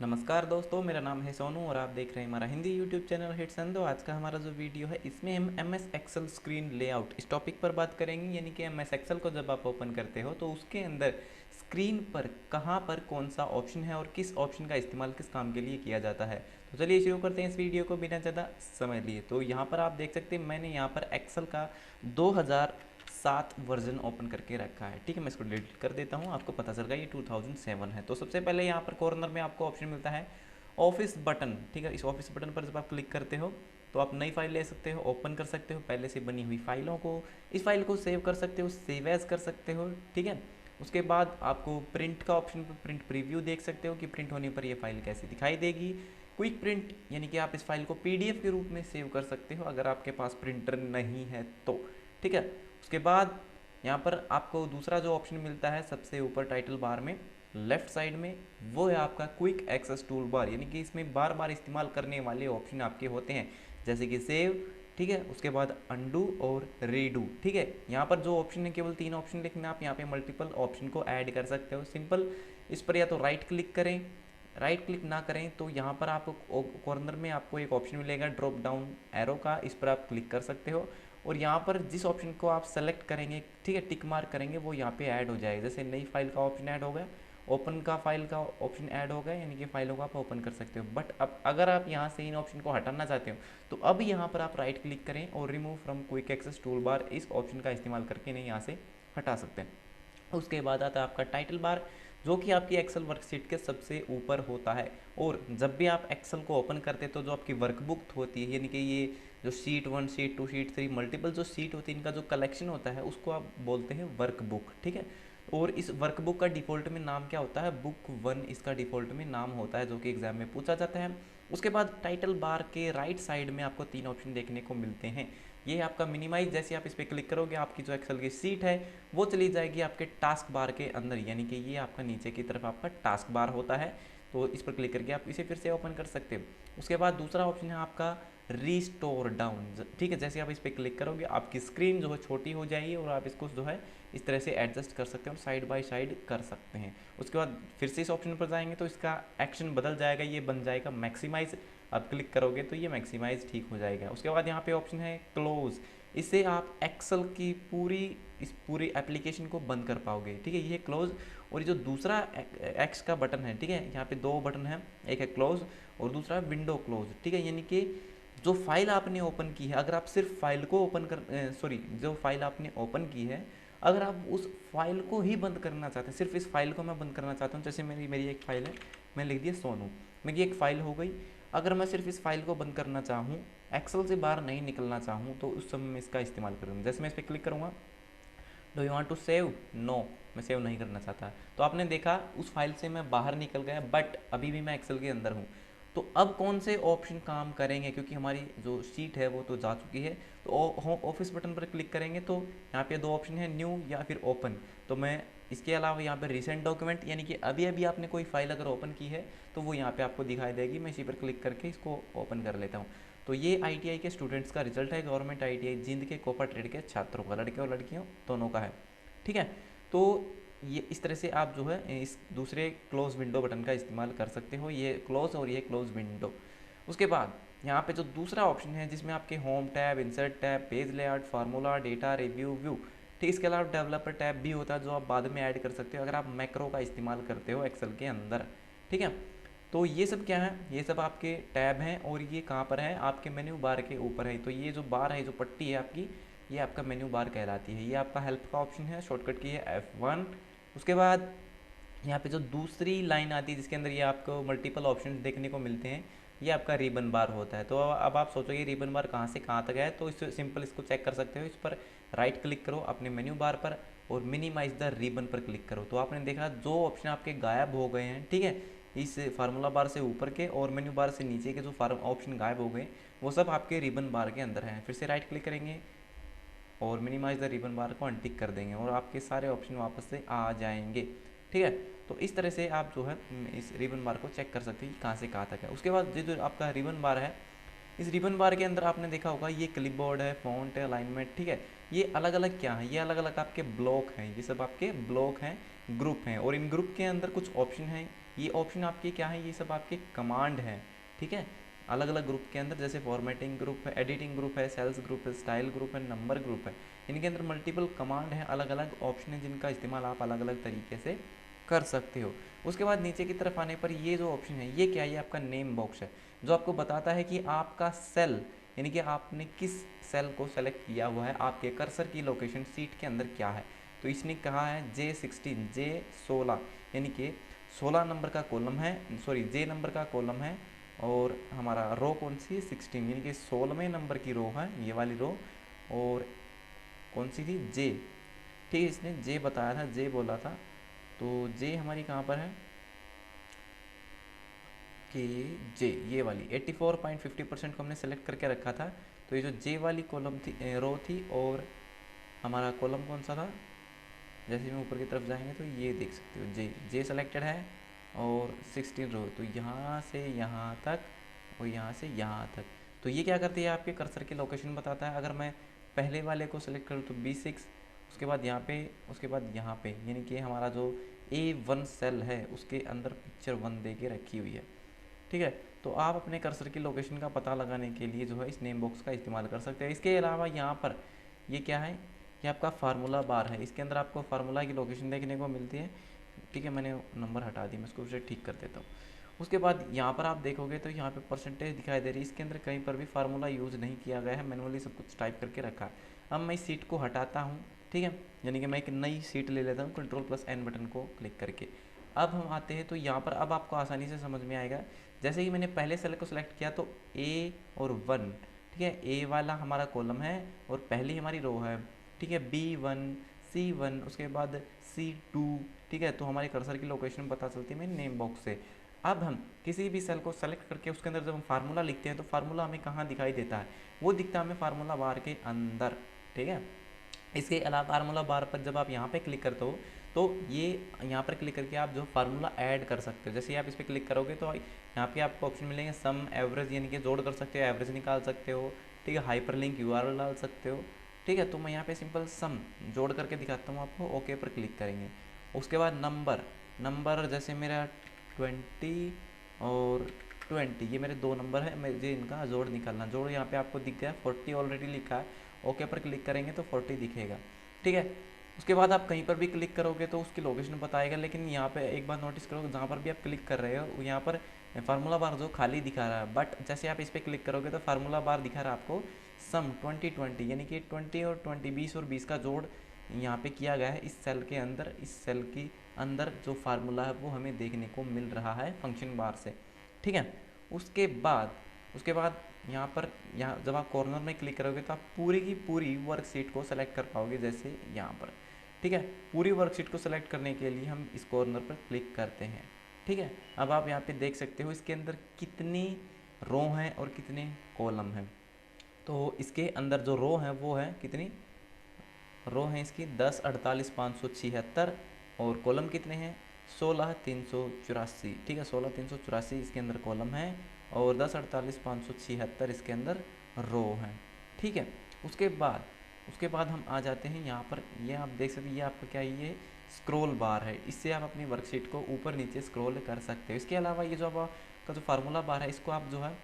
नमस्कार दोस्तों, मेरा नाम है सोनू और आप देख रहे हैं हमारा Hindi YouTube channel hits and दो। आज का हमारा जो वीडियो है इसमें हम M S Excel screen layout इस टॉपिक पर बात करेंगे। यानी कि एम एस एक्सेल को जब आप ओपन करते हो तो उसके अंदर स्क्रीन पर कहाँ पर कौन सा ऑप्शन है और किस ऑप्शन का इस्तेमाल किस काम के लिए किया जाता है। तो चलिए शुरू करते हैं इस वीडियो को बिना ज़्यादा समय लिए। तो यहाँ पर आप देख सकते हैं मैंने यहाँ पर एक्सेल का 2007 वर्जन ओपन करके रखा है। ठीक है, मैं इसको डिलीट कर देता हूँ, आपको पता चल गया ये 2007 है। तो सबसे पहले यहाँ पर कॉर्नर में आपको ऑप्शन मिलता है ऑफिस बटन। ठीक है, इस ऑफिस बटन पर जब आप क्लिक करते हो तो आप नई फाइल ले सकते हो, ओपन कर सकते हो पहले से बनी हुई फाइलों को, इस फाइल को सेव कर सकते हो, सेव एज कर सकते हो। ठीक है, उसके बाद आपको प्रिंट का ऑप्शन पर प्रिंट प्रीव्यू देख सकते हो कि प्रिंट होने पर ये फाइल कैसी दिखाई देगी। क्विक प्रिंट यानी कि आप इस फाइल को पीडीएफ के रूप में सेव कर सकते हो अगर आपके पास प्रिंटर नहीं है तो। ठीक है, उसके बाद यहाँ पर आपको दूसरा जो ऑप्शन मिलता है सबसे ऊपर टाइटल बार में लेफ्ट साइड में, वो है आपका क्विक एक्सेस टूल बार। यानी कि इसमें बार बार इस्तेमाल करने वाले ऑप्शन आपके होते हैं जैसे कि सेव, ठीक है, उसके बाद अंडू और रीडू। ठीक है, यहाँ पर जो ऑप्शन है केवल 3 ऑप्शन, लेकिन आप यहाँ पे मल्टीपल ऑप्शन को ऐड कर सकते हो। सिंपल इस पर या तो राइट क्लिक करें, राइट क्लिक ना करें तो यहाँ पर आप कॉर्नर में आपको एक ऑप्शन मिलेगा ड्रॉप डाउन एरो का, इस पर आप क्लिक कर सकते हो और यहाँ पर जिस ऑप्शन को आप सेलेक्ट करेंगे, ठीक है, टिक मार्क करेंगे, वो यहाँ पे ऐड हो जाएगा। जैसे नई फाइल का ऑप्शन ऐड हो गया, ओपन का फाइल का ऑप्शन ऐड हो गया, यानी कि फाइलों को आप ओपन कर सकते हो। बट अब अगर आप यहाँ से इन ऑप्शन को हटाना चाहते हो तो अब यहाँ पर आप राइट क्लिक करें और remove from quick access tool bar, इस ऑप्शन का इस्तेमाल करके नहीं यहाँ से हटा सकते हैं। उसके बाद आता है आपका टाइटल बार, जो कि आपकी एक्सेल वर्कशीट के सबसे ऊपर होता है। और जब भी आप एक्सेल को ओपन करते हैं तो जो आपकी वर्कबुक होती है, यानी कि ये जो शीट 1, शीट 2, शीट 3 मल्टीपल जो शीट होती है, इनका जो कलेक्शन होता है उसको आप बोलते हैं वर्कबुक। ठीक है, और इस वर्कबुक का डिफ़ॉल्ट में नाम क्या होता है, बुक 1 इसका डिफ़ॉल्ट में नाम होता है, जो कि एग्जाम में पूछा जाता है। उसके बाद टाइटल बार के राइट साइड में आपको 3 ऑप्शन देखने को मिलते हैं। ये आपका मिनिमाइज, जैसे आप इस पर क्लिक करोगे आपकी जो एक्सेल की सीट है वो चली जाएगी आपके टास्क बार के अंदर, यानी कि ये आपका नीचे की तरफ आपका टास्क बार होता है। तो इस पर क्लिक करके आप इसे फिर से ओपन कर सकते हो। उसके बाद दूसरा ऑप्शन है आपका रीस्टोर डाउन। ठीक है, जैसे आप इस पर क्लिक करोगे आपकी स्क्रीन जो है छोटी हो जाएगी और आप इसको जो है इस तरह से एडजस्ट कर सकते हैं और साइड बाय साइड कर सकते हैं। उसके बाद फिर से इस ऑप्शन पर जाएंगे तो इसका एक्शन बदल जाएगा, ये बन जाएगा मैक्सिमाइज। आप क्लिक करोगे तो ये मैक्सिमाइज ठीक हो जाएगा। उसके बाद यहाँ पे ऑप्शन है क्लोज, इससे आप एक्सेल की इस पूरी एप्लीकेशन को बंद कर पाओगे। ठीक है, ये क्लोज। और ये जो दूसरा एक्स का बटन है, ठीक है, यहाँ पे 2 बटन है, एक है क्लोज और दूसरा विंडो क्लोज। ठीक है, यानी कि जो फाइल आपने ओपन की है, अगर आप सिर्फ फाइल को ओपन कर जो फाइल आपने ओपन की है, अगर आप उस फाइल को ही बंद करना चाहते हैं, सिर्फ इस फाइल को मैं बंद करना चाहता हूँ, जैसे मेरी एक फाइल है, मैं लिख दिया सोनू, मेरी एक फ़ाइल हो गई। अगर मैं सिर्फ इस फाइल को बंद करना चाहूँ, एक्सेल से बाहर नहीं निकलना चाहूँ, तो उस समय मैं इसका इस्तेमाल करूँगा। जैसे मैं इस पर क्लिक करूँगा, do you want to save, no, मैं सेव नहीं करना चाहता। तो आपने देखा उस फाइल से मैं बाहर निकल गया, बट अभी भी मैं एक्सेल के अंदर हूँ। तो अब कौन से ऑप्शन काम करेंगे, क्योंकि हमारी जो शीट है वो तो जा चुकी है। तो ऑफिस बटन पर क्लिक करेंगे तो यहाँ पे 2 ऑप्शन है, न्यू या फिर ओपन। तो मैं इसके अलावा यहाँ पे रिसेंट डॉक्यूमेंट, यानी कि अभी अभी आपने कोई फाइल अगर ओपन की है तो वो यहाँ पे आपको दिखाई देगी। मैं इसी पर क्लिक करके इसको ओपन कर लेता हूँ। तो ये आईटीआई के स्टूडेंट्स का रिजल्ट है, गवर्नमेंट आईटीआई जिंद के कोपा ट्रेड के छात्रों का, लड़के और लड़कियों दोनों का है। ठीक है, तो ये इस तरह से आप जो है इस दूसरे क्लोज विंडो बटन का इस्तेमाल कर सकते हो, ये क्लोज और ये क्लोज विंडो। उसके बाद यहाँ पे जो दूसरा ऑप्शन है जिसमें आपके home tab, insert tab, page layout, formula, data, review, view, ठीक, इसके अलावा डेवलपर टैब भी होता है जो आप बाद में ऐड कर सकते हो अगर आप मैक्रो का इस्तेमाल करते हो एक्सेल के अंदर। ठीक है, तो ये सब क्या है, ये सब आपके टैब हैं और ये कहाँ पर है, आपके मेन्यू बार के ऊपर है। तो ये जो बार है, जो पट्टी है आपकी, ये आपका मेन्यू बार कहलाती है। ये आपका हेल्प का ऑप्शन है, शॉर्टकट की है F1। उसके बाद यहाँ पे जो दूसरी लाइन आती है जिसके अंदर ये आपको मल्टीपल ऑप्शन देखने को मिलते हैं, ये आपका रिबन बार होता है। तो अब आप सोचोगे रिबन बार कहाँ से कहाँ तक है, तो इससे सिंपल इसको चेक कर सकते हो। इस पर राइट क्लिक करो अपने मेन्यू बार पर और मिनिमाइज द रिबन पर क्लिक करो। तो आपने देखा जो ऑप्शन आपके गायब हो गए हैं, ठीक है, इस फार्मूला बार से ऊपर के और मेन्यू बार से नीचे के जो ऑप्शन गायब हो गए, वो सब आपके रिबन बार के अंदर हैं। फिर से राइट क्लिक करेंगे और मिनिमाइज द रिबन बार को अनटिक कर देंगे और आपके सारे ऑप्शन वापस से आ जाएंगे। ठीक है, तो इस तरह से आप जो है इस रिबन बार को चेक कर सकते हैं कहाँ से कहाँ तक है। उसके बाद ये जो आपका रिबन बार है, इस रिबन बार के अंदर आपने देखा होगा ये क्लिपबोर्ड है, फॉन्ट है, अलाइनमेंट, ठीक है, ये अलग अलग क्या है, ये अलग अलग आपके ब्लॉक हैं, ये सब आपके ब्लॉक हैं ग्रुप हैं और इन ग्रुप के अंदर कुछ ऑप्शन हैं। ये ऑप्शन आपके क्या है, ये सब आपके कमांड हैं, ठीक है। अलग अलग ग्रुप के अंदर जैसे फॉर्मेटिंग ग्रुप है, एडिटिंग ग्रुप है, सेल्स ग्रुप है, स्टाइल ग्रुप है, नंबर ग्रुप है। इनके अंदर मल्टीपल कमांड है, अलग अलग ऑप्शन है जिनका इस्तेमाल आप अलग अलग तरीके से कर सकते हो। उसके बाद नीचे की तरफ आने पर ये जो ऑप्शन है ये क्या है, ये आपका नेम बॉक्स है जो आपको बताता है कि आपका सेल यानी कि आपने किस सेल को सेलेक्ट किया हुआ है, आपके कर्सर की लोकेशन सीट के अंदर क्या है। तो इसने कहा है J16 J16 यानी कि 16 नंबर का कॉलम है, सॉरी J नंबर का कॉलम है और हमारा रो कौन सी है 16 यानी कि 16वें नंबर की रो है ये वाली रो। और कौन सी थी J, ठीक है, इसने J बताया था, J बोला था। तो J हमारी कहाँ पर है कि J ये वाली 84.50% को हमने सेलेक्ट करके रखा था। तो ये जो J वाली कॉलम थी, रो थी, और हमारा कॉलम कौन सा था, जैसे हम ऊपर की तरफ जाएंगे तो ये देख सकते हो J सेलेक्टेड है और 16 रो, तो यहाँ से यहाँ तक और यहाँ से यहाँ तक। तो ये क्या करती है, आपके कर्सर की लोकेशन बताता है। अगर मैं पहले वाले को सेलेक्ट करूँ तो B6, उसके बाद यहाँ पे, उसके बाद यहाँ पे, यानी कि हमारा जो A1 सेल है उसके अंदर पिक्चर 1 दे के रखी हुई है, ठीक है। तो आप अपने कर्सर की लोकेशन का पता लगाने के लिए जो है इस नेम बॉक्स का इस्तेमाल कर सकते हैं। इसके अलावा यहाँ पर ये क्या है, ये आपका फार्मूला बार है, इसके अंदर आपको फार्मूला की लोकेशन देखने को मिलती है, ठीक है। मैंने नंबर हटा दी, मैं इसको फिर ठीक कर देता हूँ। उसके बाद यहाँ पर आप देखोगे तो यहाँ पे परसेंटेज दिखाई दे रही है, इसके अंदर कहीं पर भी फार्मूला यूज़ नहीं किया गया है, मैनुअली सब कुछ टाइप करके रखा है। अब मैं इस सीट को हटाता हूँ, ठीक है, यानी कि मैं एक नई सीट ले लेता हूँ Ctrl+N बटन को क्लिक करके। अब हम आते हैं तो यहाँ पर अब आपको आसानी से समझ में आएगा। जैसे ही मैंने पहले सेल को सिलेक्ट किया तो A और 1, ठीक है, A वाला हमारा कॉलम है और पहली हमारी रो है, ठीक है, B1 C1 उसके बाद C2, ठीक है। तो हमारे कर्सर की लोकेशन पता चलती है मेरे नेम बॉक्स से। अब हम किसी भी सेल को सेलेक्ट करके उसके अंदर जब हम फार्मूला लिखते हैं तो फार्मूला हमें कहाँ दिखाई देता है, वो दिखता है हमें फार्मूला बार के अंदर, ठीक है। इसके अलावा फार्मूला बार पर जब आप यहाँ पे क्लिक करते हो तो ये यहाँ पर क्लिक करके आप जो फार्मूला ऐड कर सकते हो। जैसे आप इस पर क्लिक करोगे तो यहाँ पे आपको ऑप्शन मिलेंगे सम, एवरेज, यानी कि जोड़ कर सकते हो, एवरेज निकाल सकते हो, ठीक है, हाइपरलिंक URL डाल सकते हो, ठीक है। तो मैं यहाँ पे सिंपल सम जोड़ करके दिखाता हूँ आपको, ओके पर क्लिक करेंगे। उसके बाद नंबर जैसे मेरा 20 और 20 ये मेरे दो नंबर है, मुझे इनका जोड़ निकालना। जोड़ यहाँ पे आपको दिख गया, 40 ऑलरेडी लिखा है, ओके पर क्लिक करेंगे तो 40 दिखेगा, ठीक है। उसके बाद आप कहीं पर भी क्लिक करोगे तो उसकी लोकेशन बताएगा, लेकिन यहाँ पे एक बात नोटिस करो, जहाँ पर भी आप क्लिक कर रहे हो यहाँ पर फार्मूला बार जो खाली दिखा रहा है, बट जैसे आप इस पर क्लिक करोगे तो फार्मूला बार दिखा रहा है आपको सम 20 यानी कि 20 और 20 20 और 20 का जोड़ यहाँ पे किया गया है इस सेल के अंदर। इस सेल के अंदर जो फार्मूला है वो हमें देखने को मिल रहा है फंक्शन बार से, ठीक है। उसके बाद यहाँ पर जब आप कॉर्नर में क्लिक करोगे तो आप पूरी की पूरी वर्कशीट को सेलेक्ट कर पाओगे, जैसे यहाँ पर, ठीक है। पूरी वर्कशीट को सेलेक्ट करने के लिए हम इस कॉर्नर पर क्लिक करते हैं, ठीक है। अब आप यहाँ पे देख सकते हो इसके अंदर कितनी रो हैं और कितने कॉलम हैं। तो इसके अंदर जो रो है वो है कितनी रो है इसकी 10 48 576 और कॉलम कितने हैं 16 384, ठीक है, 16 384 इसके अंदर कॉलम है और 10 48 576 इसके अंदर रो हैं, ठीक है। उसके बाद हम आ जाते हैं यहाँ पर, ये आप देख सकते हैं ये आपका क्या है, ये स्क्रॉल बार है, इससे आप अपनी वर्कशीट को ऊपर नीचे स्क्रॉल कर सकते हो। इसके अलावा ये जो आपका जो फार्मूला बार है इसको आप जो है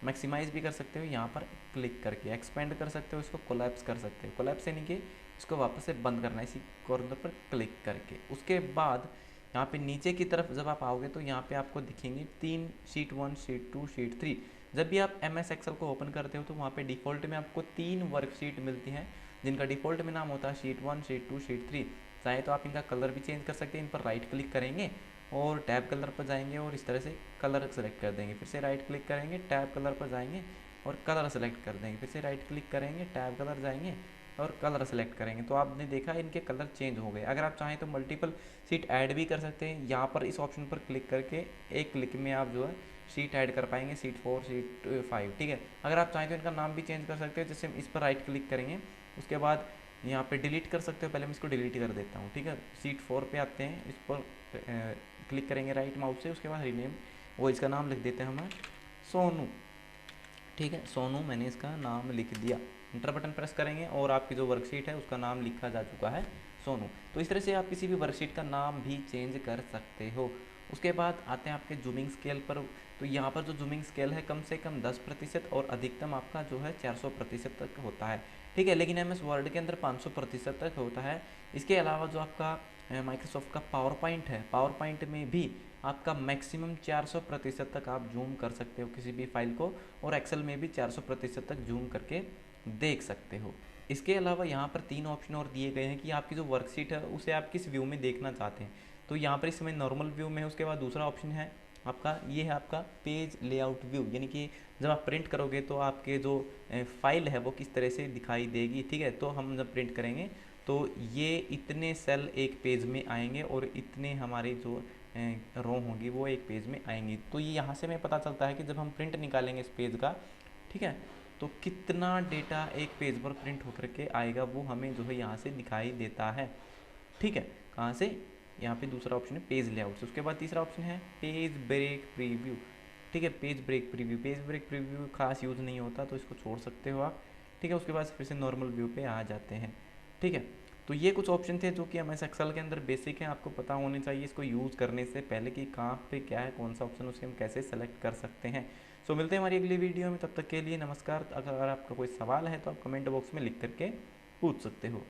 मैक्सिमाइज़ भी कर सकते हो, यहाँ पर क्लिक करके एक्सपेंड कर सकते हो, इसको कोलैप्स कर सकते हो, कोलैप्स यानी कि इसको वापस से बंद करना है इसी कॉर्नर पर क्लिक करके। उसके बाद यहाँ पे नीचे की तरफ जब आप आओगे तो यहाँ पे आपको दिखेंगे 3 शीट 1 शीट 2 शीट 3। जब भी आप MS एक्सेल को ओपन करते हो तो वहाँ पे डिफ़ॉल्ट में आपको 3 वर्कशीट मिलती हैं जिनका डिफ़ॉल्ट में नाम होता है शीट 1 शीट 2 शीट 3। चाहे तो आप इनका कलर भी चेंज कर सकते हैं, इन पर राइट क्लिक करेंगे और टैब कलर पर जाएंगे और इस तरह से कलर सेलेक्ट कर देंगे, फिर से राइट क्लिक करेंगे, टैब कलर पर जाएंगे और कलर सेलेक्ट कर देंगे, फिर से राइट क्लिक करेंगे, टैब कलर जाएंगे और कलर सेलेक्ट करेंगे। तो आपने देखा इनके कलर चेंज हो गए। अगर आप चाहें तो मल्टीपल शीट ऐड भी कर सकते हैं, यहाँ पर इस ऑप्शन पर क्लिक करके एक क्लिक में आप जो है शीट ऐड कर पाएंगे, शीट 4 शीट 5, ठीक है। अगर आप चाहें तो इनका नाम भी चेंज कर सकते हैं, जैसे हम इस पर राइट क्लिक करेंगे उसके बाद यहाँ पे डिलीट कर सकते हो। पहले मैं इसको डिलीट कर देता हूँ, ठीक है। शीट 4 पे आते हैं, इस पर क्लिक करेंगे राइट माउस से, उसके बाद रीनेम, वो इसका नाम लिख देते हैं हम सोनू, ठीक है, सोनू मैंने इसका नाम लिख दिया। इंटर बटन प्रेस करेंगे और आपकी जो वर्कशीट है उसका नाम लिखा जा चुका है सोनू। तो इस तरह से आप किसी भी वर्कशीट का नाम भी चेंज कर सकते हो। उसके बाद आते हैं आपके जूमिंग स्केल पर। तो यहाँ पर जो जूमिंग स्केल है कम से कम 10% और अधिकतम आपका जो है 400% तक होता है, ठीक है। लेकिन एम एस वर्ड के अंदर 500% तक होता है। इसके अलावा जो आपका माइक्रोसॉफ्ट का पावर पॉइंट है, पावर पॉइंट में भी आपका मैक्सिमम 400% तक आप जूम कर सकते हो किसी भी फाइल को, और एक्सेल में भी 400% तक जूम करके देख सकते हो। इसके अलावा यहाँ पर 3 ऑप्शन और दिए गए हैं कि आपकी जो वर्कशीट है उसे आप किस व्यू में देखना चाहते हैं। तो यहाँ पर इस समय नॉर्मल व्यू में है। उसके बाद दूसरा ऑप्शन है आपका, ये है आपका पेज लेआउट व्यू, यानी कि जब आप प्रिंट करोगे तो आपके जो फाइल है वो किस तरह से दिखाई देगी, ठीक है। तो हम जब प्रिंट करेंगे तो ये इतने सेल एक पेज में आएंगे और इतने हमारी जो रो होंगी वो एक पेज में आएंगी। तो ये यहाँ से हमें पता चलता है कि जब हम प्रिंट निकालेंगे इस पेज का, ठीक है, तो कितना डेटा एक पेज पर प्रिंट होकर के आएगा वो हमें जो है यहाँ से दिखाई देता है, ठीक है। कहाँ से? यहाँ पे दूसरा ऑप्शन है पेज लेआउट। उसके बाद तीसरा ऑप्शन है पेज ब्रेक प्रीव्यू, ठीक है। Page break preview, page break preview खास यूज़ नहीं होता तो इसको छोड़ सकते हो आप, ठीक है। उसके बाद फिर से नॉर्मल व्यू पे आ जाते हैं, ठीक है। तो ये कुछ ऑप्शन थे जो कि एम एस एक्सेल के अंदर बेसिक हैं, आपको पता होने चाहिए इसको यूज़ करने से पहले कि कहाँ पे क्या है, कौन सा ऑप्शन, उसे हम कैसे सेलेक्ट कर सकते हैं। सो मिलते हैं हमारी अगली वीडियो में, तब तक के लिए नमस्कार। अगर आपका कोई सवाल है तो आप कमेंट बॉक्स में लिख करके पूछ सकते हो।